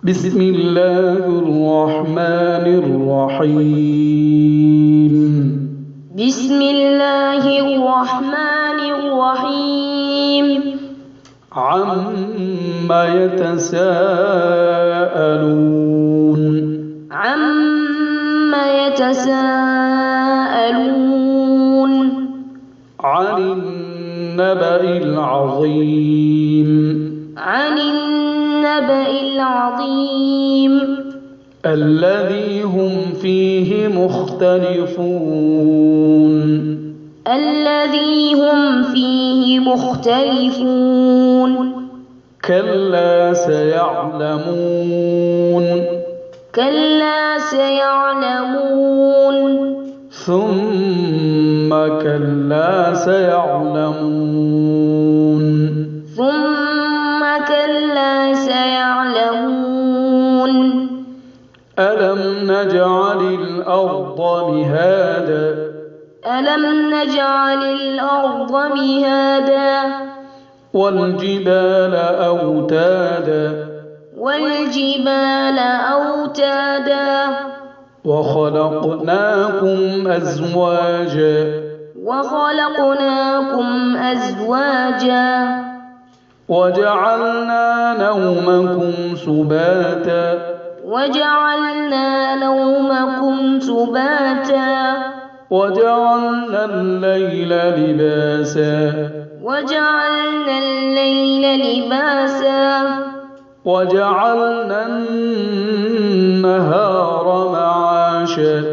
بسم الله الرحمن الرحيم. بسم الله الرحمن الرحيم. عما يتساءلون. عما يتساءلون. عن النبأ العظيم. عن النبأ العظيم. الذي هم فيه مختلفون. الذي هم فيه مختلفون. كلا سيعلمون. كلا سيعلمون. ثم كلا سيعلمون. ثم كلا سيعلمون. ألم نجعل الأرض مهادا. ألم نجعل الأرض مهادا. والجبال أوتادا. والجبال أوتادا. وخلقناكم أزواجا. وخلقناكم أزواجا. وجعلنا نومكم سباتا. وجعلنا نومكم سباتا. وجعلنا الليل لباسا. وجعلنا الليل لباسا. وجعلنا النهار معاشا.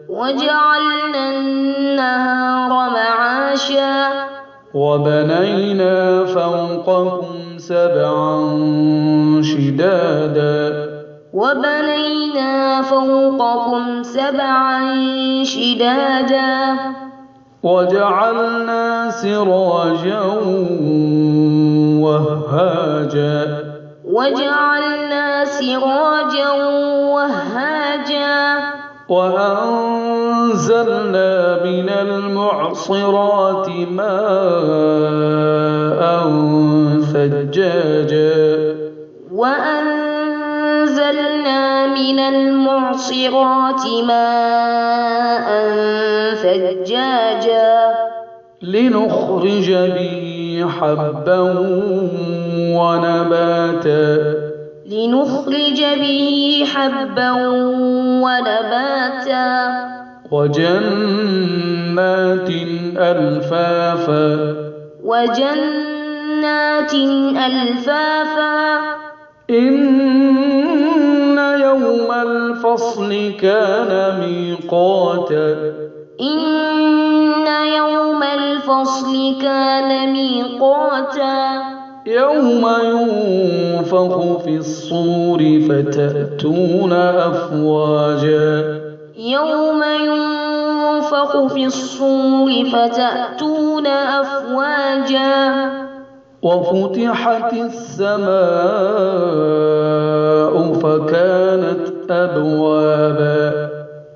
وجعلنا النهار معاشا. وبنينا فوقكم سبعا شدادا. وبنينا فوقكم سبعا شدادا. وجعلنا سراجا وهاجا. وجعلنا سراجا وهاجا. وأنزلنا من المعصرات ماء ثجاجا. وأنزلنا من المعصرات ماء ثجاجا. لنخرج به حبا ونباتا. لنخرج به حبا ونباتا. وجنات ألفافا. وجنات ألفافا. إن يوم الفصل كان ميقاتا. إن يوم الفصل كان ميقاتا. يوم ينفخ في الصور فتأتون أفواجا. يوم ينفخ في الصور فتأتون أفواجا. وفتحت السماء فكانت أبوابا.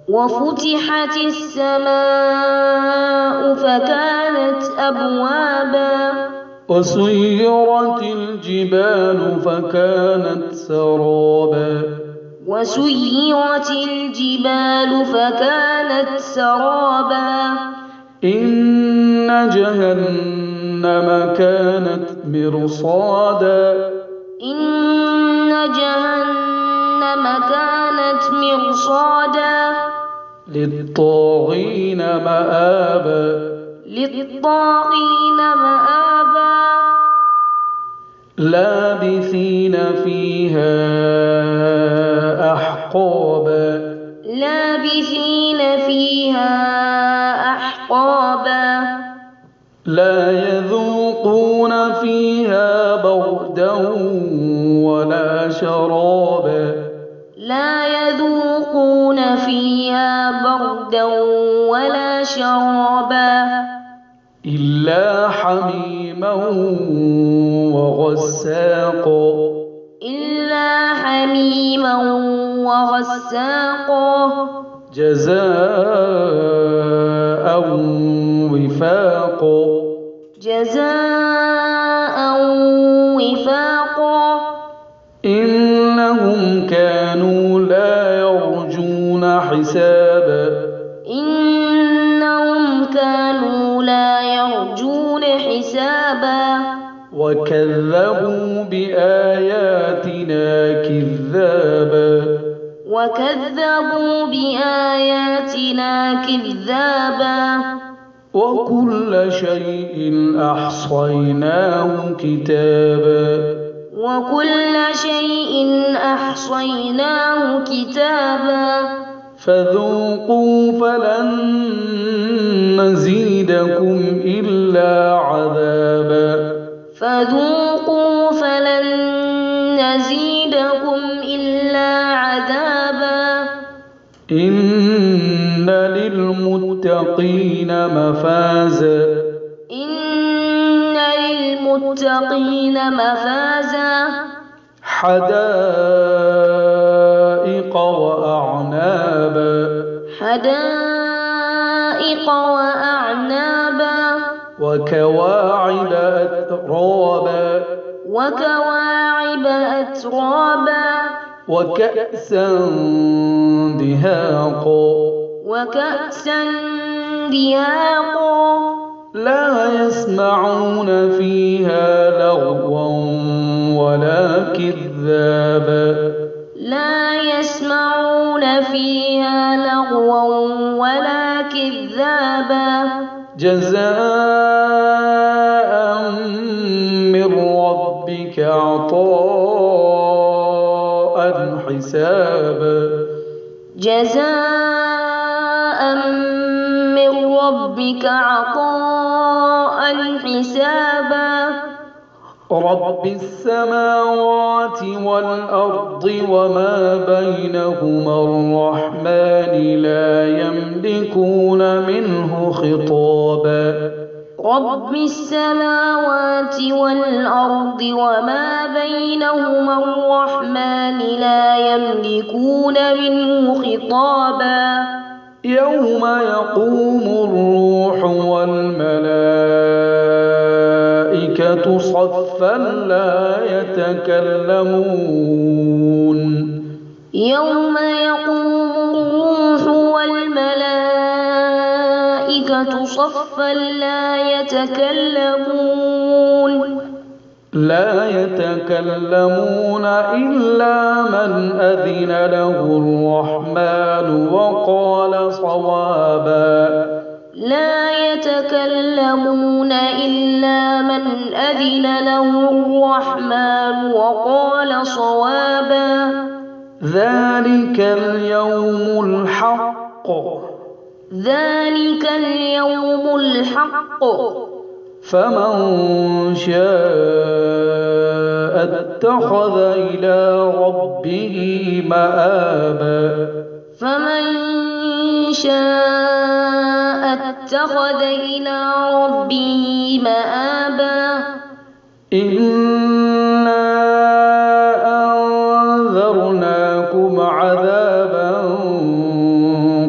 وفتحت السماء فكانت أبوابا. وسيرت الجبال فكانت سرابا. وسيرت الجبال فكانت سرابا. إن جهنم كانت مرصادا. إن جهنم كانت مرصادا. للطاغين مآبا. للطاغين مآبا. لابثين فيها أحقابا. لابثين فيها أحقابا. لا يذوقون فيها بردا ولا شرابا. لا يذوقون فيها بردا ولا شرابا. إلا حميما وغساقا. إلا حميما وغساقا. جزاء وفاقا. جزاء وفاقا. إنهم حسابا إنهم كانوا لا يرجون حسابا وكذبوا بآياتنا كذابا وكل شيء أحصيناه كتابا فذوقوا فلن نزيدكم إلا عذابا إن للمتقين مفازا حدائق وأعنابا وكواعب أترابا وكأسا دهاقا لا يسمعون فيها لغوا ولا كذابا جزاء من ربك عطاء حسابا رب السماوات والأرض وما بينهما الرحمن لا يملكون منه خطابا يوم يقوم الروح والملائكة صفا لا يتكلمون إلا من أذن له الرحمن وقال صوابا ذلك اليوم الحق فمن شاء اتخذ إلى ربه مآبا إنا أنذرناكم عذابا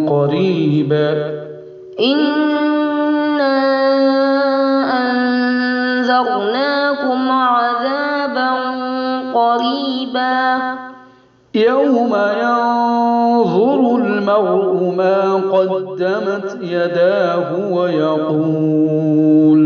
قريبا يوم ينظر المرء ما قدمت يداه ويقول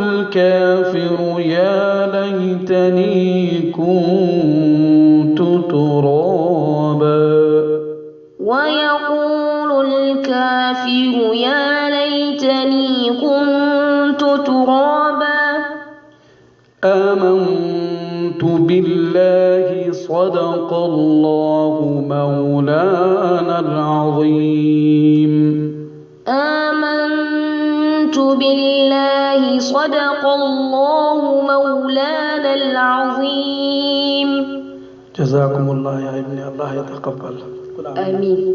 الكافر يا ليتني كنت ترابا آمنت بالله صدق الله مولانا العظيم جزاكم الله يا ابني الله يتقبل آمين